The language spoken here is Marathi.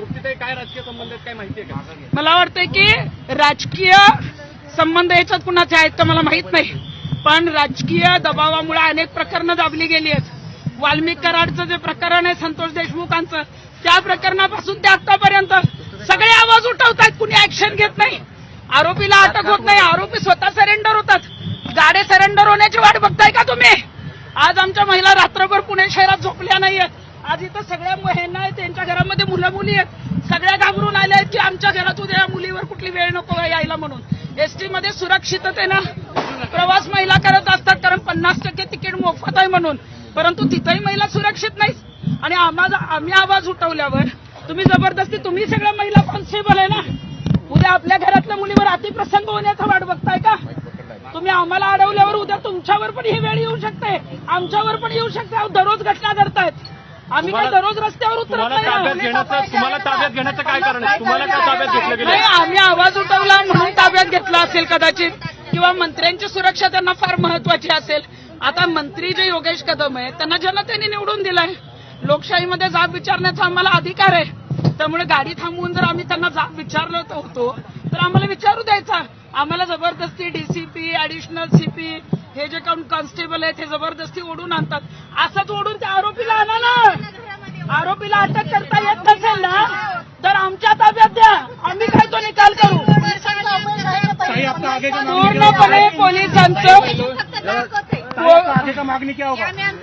तृप्तीताई काय राजकीय संबंध आहेत काय माहिती आहे का? मला वाटतंय की राजकीय संबंध याच्यात कुणाचे आहेत का मला माहित नाही, पण राजकीय दबावामुळे अनेक प्रकरणं दाबली गेली आहेत. वाल्मिक कराडचं जे प्रकरण आहे संतोष देशमुखांचं, त्या प्रकरणापासून ते आतापर्यंत सगळे आवाज उठवतात, कुणी ऍक्शन घेत नाही. आरोपीला अटक होत नाही, आरोपी स्वतः सरेंडर होतात. गाडे सरेंडर होण्याची वाट बघताय का तुम्ही? आज आमच्या महिला रात्रभर पुणे शहरात झोपल्या नाहीयेत. आज इथं सगळ्या महिला आहेत, त्यांच्या घरामध्ये मुलं मुली आहेत, सगळ्या घाबरून आल्या आहेत की आमच्या घरात उद्या मुलीवर कुठली वेळ नको यायला म्हणून. एसटी मध्ये सुरक्षिततेनं प्रवास महिला करत असतात, कारण 50% तिकीट मोफत आहे म्हणून, परंतु तिथेही महिला सुरक्षित नाही. आणि आम्ही आवाज उठवल्यावर तुम्ही जबरदस्ती, तुम्ही सगळ्या महिला कॉन्स्टेबल आहे ना, उद्या आपल्या घरातल्या मुलीवर अतिप्रसंग होण्याचा वाट बघताय का? तुम्ही आम्हाला अडवल्यावर उद्या तुमच्यावर पण ही वेळ येऊ शकते, आमच्यावर पण येऊ शकते. दररोज घटना घडतायत, आम्ही काय दररोज रस्त्यावर उतरत नाही. तुम्हाला ताब्यात घेण्याचं काय कारण आहे? तुम्हाला काय ताब्यात घेतलं गेलं? नाही, आम्ही आवाज उठवला म्हणून ताब्यात घेतला असेल कदाचित, किंवा मंत्र्यांची सुरक्षा त्यांना फार महत्वाची असेल. आता मंत्री जे योगेश कदम आहेत त्यांना जनतेने निवडून दिलाय. लोकशाहीमध्ये जाब विचारण्याचा आम्हाला अधिकार आहे. त्यामुळे गाडी थांबवून जर आम्ही त्यांना जाब विचारलो होतो तर आम्हाला विचारू द्यायचा. आम्हाला जबरदस्ती डीसीपी, ऍडिशनल सीपी, हे जे कॉन्स्टेबल आहेत हे जबरदस्ती ओढून आणतात. असंच ओढून त्या आरोपीला आणा ना. आरोपीला अटक करता येत नसेल ना तर आमच्या ताब्यात द्या, आम्ही काय तो निकाल करू. पूर्णपणे पोलिसांचं मागणी क्या होगा?